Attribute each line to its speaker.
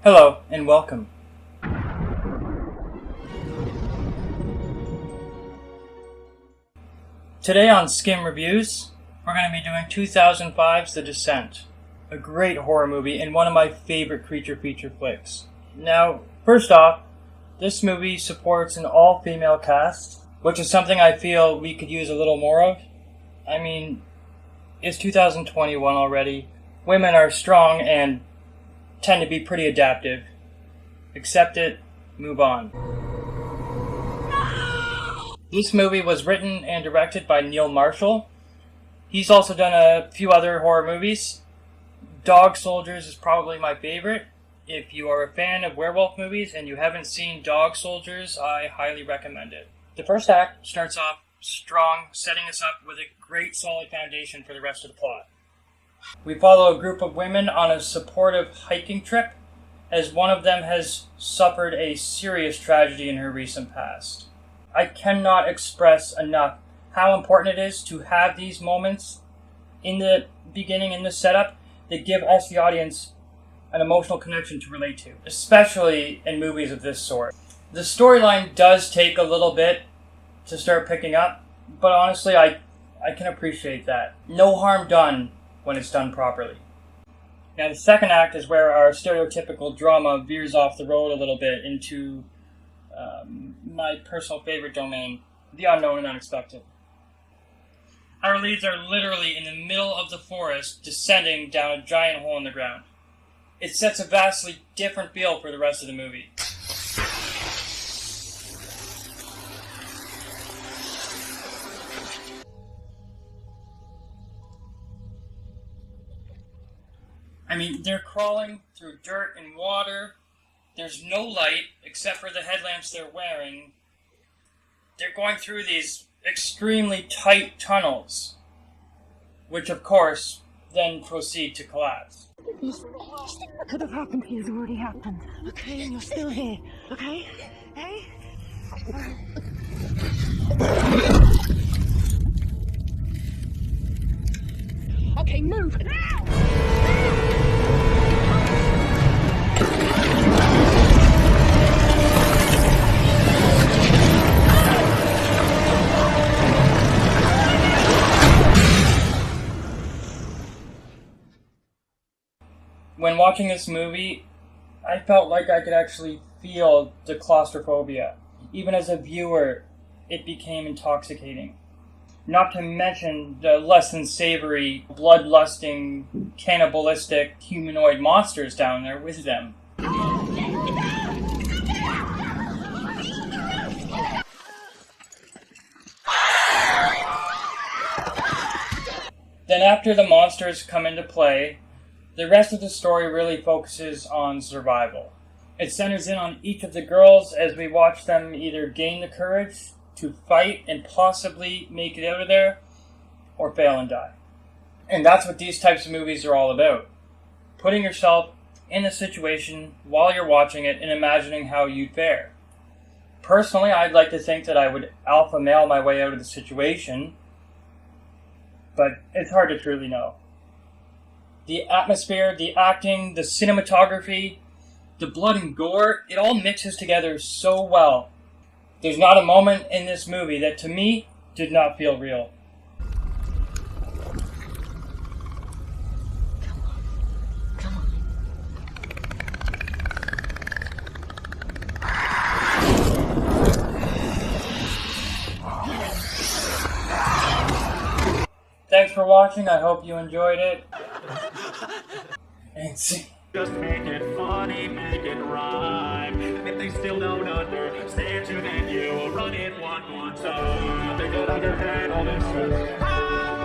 Speaker 1: Hello and welcome. Today on Skim Reviews, we're going to be doing 2005's The Descent, a great horror movie and one of my favorite creature feature flicks. Now, first off, this movie supports an all-female cast, which is something I feel we could use a little more of. I mean, it's 2021 already. Women are strong and tend to be pretty adaptive. Accept it, move on. This movie was written and directed by Neil Marshall. He's also done a few other horror movies. Dog Soldiers is probably my favorite. If you are a fan of werewolf movies and you haven't seen Dog Soldiers, I highly recommend it. The first act starts off strong, setting us up with a great solid foundation for the rest of the plot. We follow a group of women on a supportive hiking trip, as one of them has suffered a serious tragedy in her recent past. I cannot express enough how important it is to have these moments in the beginning, in the setup, that give us, the audience, an emotional connection to relate to, especially in movies of this sort. The storyline does take a little bit to start picking up, but honestly, I can appreciate that. No harm done when it's done properly. Now, the second act is where our stereotypical drama veers off the road a little bit into my personal favorite domain, the unknown and unexpected. Our leads are literally in the middle of the forest, descending down a giant hole in the ground. It sets a vastly different feel for the rest of the movie. I mean, they're crawling through dirt and water. There's no light except for the headlamps they're wearing. They're going through these extremely tight tunnels, which of course then proceed to collapse.
Speaker 2: What could have happened to you has already happened. Okay, and you're still here. Okay? Hey? Okay, move!
Speaker 1: When watching this movie, I felt like I could actually feel the claustrophobia. Even as a viewer, it became intoxicating. Not to mention the less than savory, bloodlusting, cannibalistic humanoid monsters down there with them. Then after the monsters come into play, the rest of the story really focuses on survival. It centers in on each of the girls as we watch them either gain the courage to fight and possibly make it out of there, or fail and die. And that's what these types of movies are all about. Putting yourself in the situation while you're watching it and imagining how you'd fare. Personally, I'd like to think that I would alpha male my way out of the situation, but it's hard to truly know. The atmosphere, the acting, the cinematography, the blood and gore, it all mixes together so well. There's not a moment in this movie that, to me, did not feel real.
Speaker 2: Come on.
Speaker 1: Thanks for watching. I hope you enjoyed it. And see.
Speaker 3: Just make it funny, make it rhyme. If they still don't understand you, then you will run it one more time. They get out your head, all this stress.